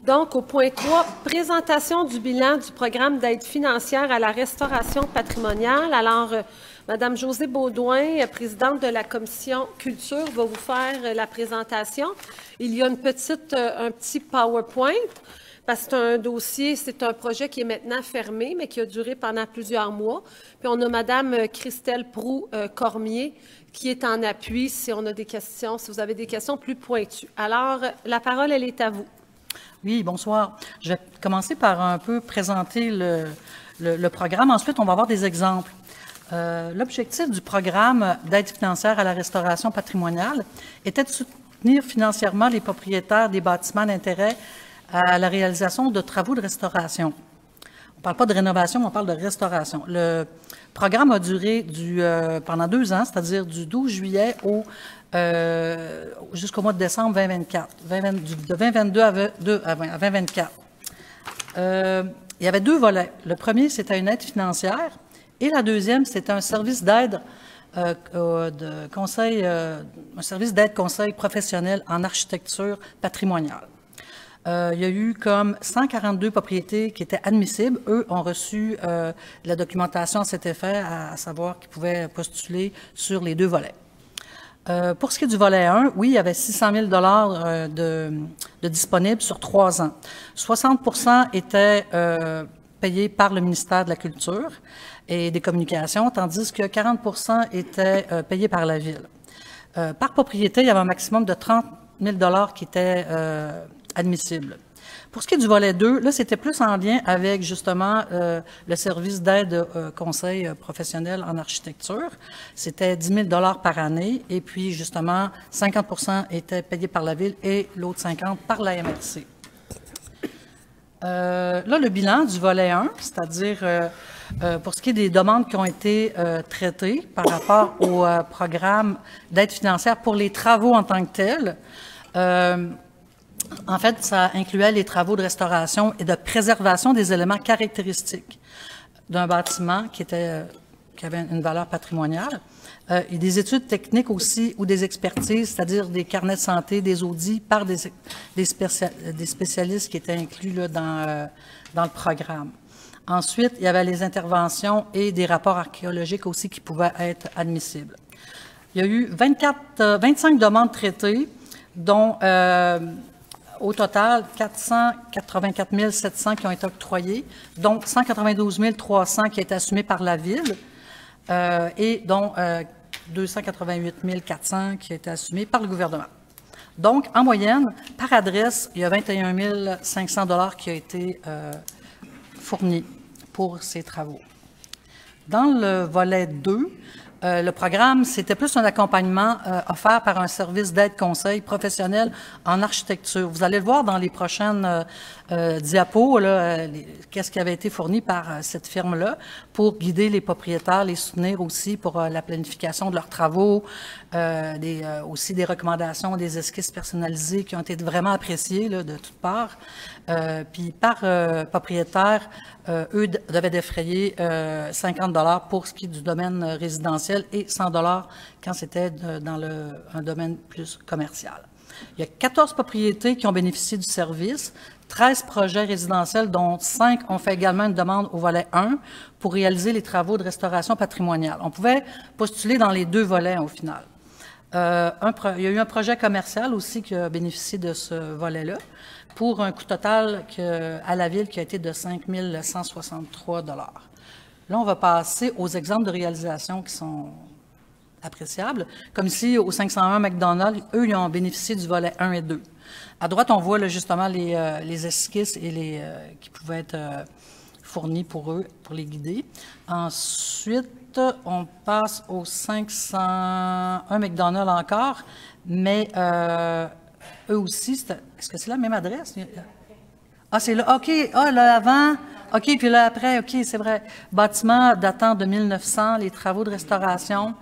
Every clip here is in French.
Donc, au point 3, présentation du bilan du programme d'aide financière à la restauration patrimoniale. Alors, Madame Josée Baudouin, présidente de la Commission culture, va vous faire la présentation. Il y a un petit PowerPoint, parce que c'est un dossier, c'est un projet qui est maintenant fermé, mais qui a duré pendant plusieurs mois. Puis on a Madame Christelle Proux-Cormier, qui est en appui si on a des questions, si vous avez des questions plus pointues. Alors, la parole, elle est à vous. Oui, bonsoir. Je vais commencer par un peu présenter le programme. Ensuite, on va avoir des exemples. L'objectif du programme d'aide financière à la restauration patrimoniale était de soutenir financièrement les propriétaires des bâtiments d'intérêt à la réalisation de travaux de restauration. On ne parle pas de rénovation, on parle de restauration. Le programme a duré pendant 2 ans, c'est-à-dire du 12 juillet jusqu'au mois de décembre 2024, de 2022 à 2024. Il y avait 2 volets. Le premier, c'était une aide financière et la deuxième, c'était un service d'aide un service d'aide conseil professionnel en architecture patrimoniale. Il y a eu comme 142 propriétés qui étaient admissibles. Eux ont reçu la documentation à cet effet, à savoir qu'ils pouvaient postuler sur les 2 volets. Pour ce qui est du volet 1, oui, il y avait 600 000 de disponibles sur 3 ans. 60 étaient payés par le ministère de la Culture et des Communications, tandis que 40 étaient payés par la Ville. Par propriété, il y avait un maximum de 30 000 qui étaient admissibles. Pour ce qui est du volet 2, là, c'était plus en lien avec, justement, le service d'aide conseil professionnel en architecture. C'était 10 000 par année, et puis, justement, 50 étaient payés par la Ville et l'autre 50 par la MRC. Là, le bilan du volet 1, c'est-à-dire pour ce qui est des demandes qui ont été traitées par rapport au programme d'aide financière pour les travaux en tant que tels, en fait, ça incluait les travaux de restauration et de préservation des éléments caractéristiques d'un bâtiment qui avait une valeur patrimoniale. Et des études techniques aussi ou des expertises, c'est-à-dire des carnets de santé, des audits par des spécialistes qui étaient inclus là, dans le programme. Ensuite, il y avait les interventions et des rapports archéologiques aussi qui pouvaient être admissibles. Il y a eu 25 demandes traitées, dont au total 484 700 qui ont été octroyées, dont 192 300 qui ont été assumés par la Ville et dont 288 400 qui ont été assumés par le gouvernement. Donc, en moyenne, par adresse, il y a 21 500 $ qui ont été fournis pour ces travaux. Dans le volet 2, le programme, c'était plus un accompagnement offert par un service d'aide conseil professionnel en architecture. Vous allez le voir dans les prochaines diapos, qu'est-ce qui avait été fourni par cette firme-là pour guider les propriétaires, les soutenir aussi pour la planification de leurs travaux, aussi des recommandations, des esquisses personnalisées qui ont été vraiment appréciées là, de toutes parts. Puis par propriétaire, eux devaient défrayer 50 $ pour ce qui est du domaine résidentiel et 100 $ quand c'était dans un domaine plus commercial. Il y a 14 propriétés qui ont bénéficié du service, 13 projets résidentiels, dont 5 ont fait également une demande au volet 1 pour réaliser les travaux de restauration patrimoniale. On pouvait postuler dans les 2 volets au final. Il y a eu un projet commercial aussi qui a bénéficié de ce volet-là, pour un coût total à la Ville qui a été de 5 163 $. Là, on va passer aux exemples de réalisation qui sont appréciables. Comme ici, au 501 McDonald, eux, ils ont bénéficié du volet 1 et 2. À droite, on voit là, justement les esquisses et qui pouvaient être fournis pour eux, pour les guider. Ensuite, on passe au 501 McDonald encore, mais eux aussi, est-ce que c'est la même adresse? Ah, c'est là, OK, là avant, OK, puis là après, OK, c'est vrai. Bâtiment datant de 1900, les travaux de restauration,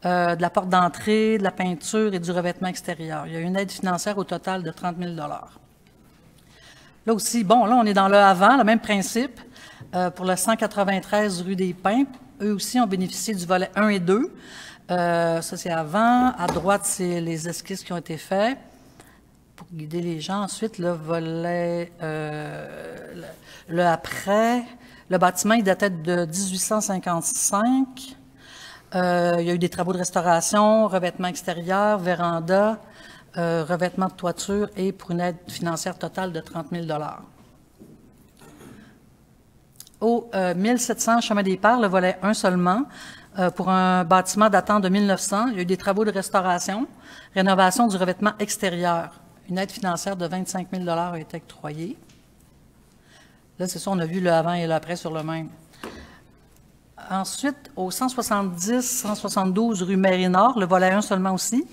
de la porte d'entrée, de la peinture et du revêtement extérieur. Il y a une aide financière au total de 30 000 $. Là aussi, bon, là, on est dans le avant, le même principe, pour le 193 rue des Pins. Eux aussi ont bénéficié du volet 1 et 2. Ça, c'est avant. À droite, c'est les esquisses qui ont été faites. pour guider les gens. Ensuite, le volet, le après, le bâtiment, il datait de 1855. Il y a eu des travaux de restauration, revêtement extérieur, véranda, revêtement de toiture et pour une aide financière totale de 30 000 $. Au 1700 Chemin des Pères, le volet 1 seulement, pour un bâtiment datant de 1900, il y a eu des travaux de restauration, rénovation du revêtement extérieur. Une aide financière de 25 000 $ a été octroyée. Là, c'est ça, on a vu le avant et l'après sur le même. Ensuite, au 170-172 rue Mairie-Nord, le volet 1 seulement aussi,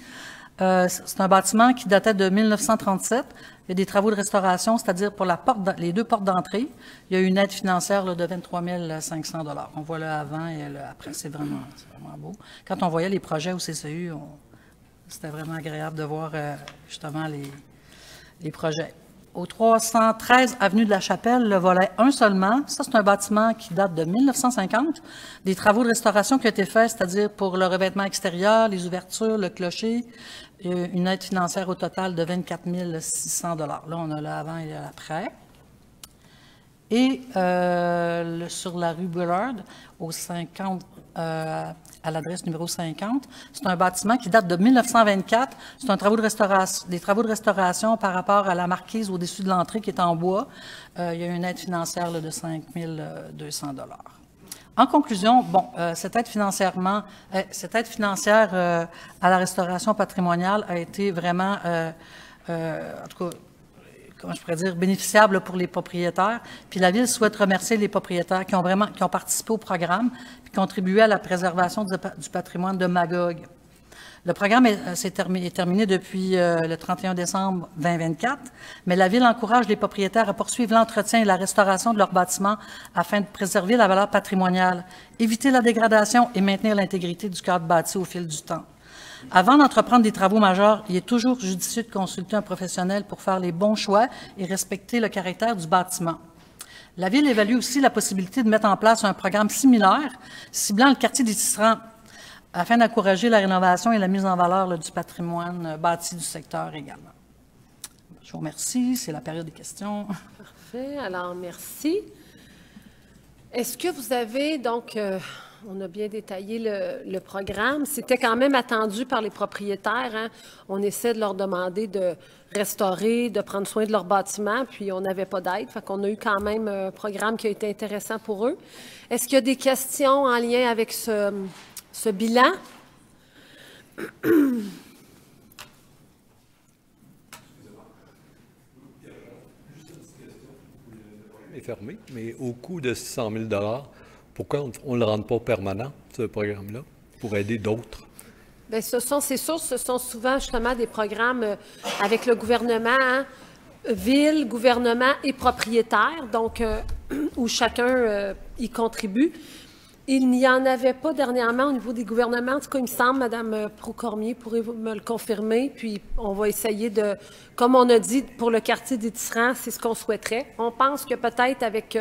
c'est un bâtiment qui datait de 1937. Il y a des travaux de restauration, c'est-à-dire pour les 2 portes d'entrée. Il y a eu une aide financière là, de 23 500 $. On voit le avant et le après, c'est vraiment beau. Quand on voyait les projets au CCU, c'était vraiment agréable de voir justement les projets. Au 313 avenue de la Chapelle, le volet 1 seulement. Ça, c'est un bâtiment qui date de 1950. Des travaux de restauration qui ont été faits, c'est-à-dire pour le revêtement extérieur, les ouvertures, le clocher, une aide financière au total de 24 600 $. Là, on a l'avant et l'après. Et sur la rue Bullard, au 50, à l'adresse numéro 50, c'est un bâtiment qui date de 1924. C'est des travaux de restauration par rapport à la marquise au-dessus de l'entrée qui est en bois. Il y a une aide financière là, de 5 200 $. En conclusion, cette aide financière à la restauration patrimoniale a été vraiment, en tout cas, comment je pourrais dire, bénéficiable pour les propriétaires. Puis la Ville souhaite remercier les propriétaires qui ont participé au programme puis contribué à la préservation du patrimoine de Magog. Le programme est terminé depuis le 31 décembre 2024, mais la Ville encourage les propriétaires à poursuivre l'entretien et la restauration de leurs bâtiments afin de préserver la valeur patrimoniale, éviter la dégradation et maintenir l'intégrité du cadre bâti au fil du temps. Avant d'entreprendre des travaux majeurs, il est toujours judicieux de consulter un professionnel pour faire les bons choix et respecter le caractère du bâtiment. La Ville évalue aussi la possibilité de mettre en place un programme similaire ciblant le quartier des Tisserands afin d'encourager la rénovation et la mise en valeur là, du patrimoine bâti du secteur également. Je vous remercie. C'est la période des questions. Parfait. Alors, merci. Est-ce que vous avez, donc, on a bien détaillé le programme. C'était quand même attendu par les propriétaires. Hein? On essaie de leur demander de restaurer, de prendre soin de leur bâtiment, puis on n'avait pas d'aide. Fait qu'on a eu quand même un programme qui a été intéressant pour eux. Est-ce qu'il y a des questions en lien avec ce bilan? Est fermé, mais au coût de 600 000 $, pourquoi on ne le rend pas permanent, ce programme-là, pour aider d'autres? Bien, c'est sûr, ce sont souvent justement des programmes avec le gouvernement, hein, ville, gouvernement et propriétaire, donc où chacun y contribue. Il n'y en avait pas dernièrement au niveau des gouvernements. En tout cas, il me semble, Mme Procormier pourrait me le confirmer. Puis, on va essayer de, comme on a dit, pour le quartier des Tisserands, c'est ce qu'on souhaiterait. On pense que peut-être avec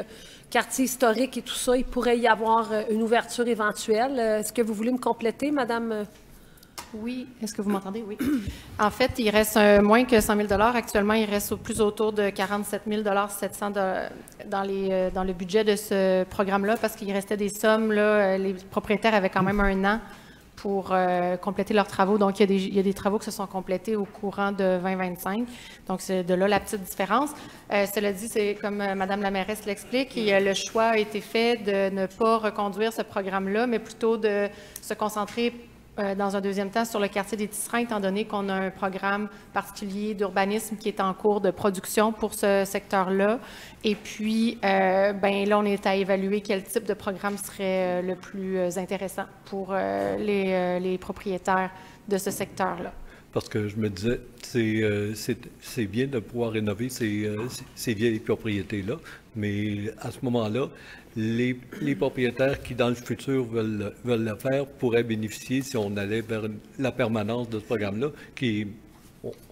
quartier historique et tout ça, il pourrait y avoir une ouverture éventuelle. Est-ce que vous voulez me compléter, Mme? Oui. Est-ce que vous m'entendez? Oui. En fait, il reste moins que 100 000 $. Actuellement, il reste plus autour de 47 700 dans le budget de ce programme-là parce qu'il restait des sommes. Là, les propriétaires avaient quand même un an pour compléter leurs travaux. Donc, il y a des travaux qui se sont complétés au courant de 2025. Donc, c'est de là la petite différence. Cela dit, c'est comme Mme la mairesse l'explique, le choix a été fait de ne pas reconduire ce programme-là, mais plutôt de se concentrer dans un deuxième temps sur le quartier des Tisserands, étant donné qu'on a un programme particulier d'urbanisme qui est en cours de production pour ce secteur-là. Et puis, là, on est à évaluer quel type de programme serait le plus intéressant pour les propriétaires de ce secteur-là. Parce que je me disais, c'est bien de pouvoir rénover ces vieilles propriétés-là, mais à ce moment-là, les propriétaires qui, dans le futur, veulent le faire pourraient bénéficier, si on allait vers la permanence de ce programme-là, qui,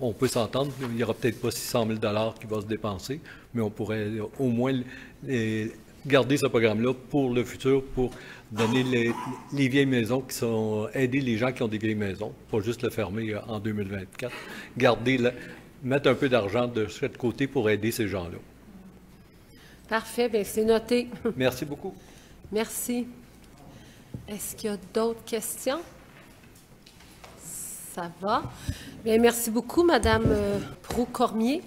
on peut s'entendre, il n'y aura peut-être pas 600 000 $ qui va se dépenser, mais on pourrait au moins garder ce programme-là pour le futur, pour donner les vieilles maisons aider les gens qui ont des vieilles maisons, pas juste le fermer en 2024, garder mettre un peu d'argent de ce côté pour aider ces gens-là. Parfait, bien, c'est noté. Merci beaucoup. Merci. Est-ce qu'il y a d'autres questions? Ça va. Bien, merci beaucoup, Madame Proulx-Cormier.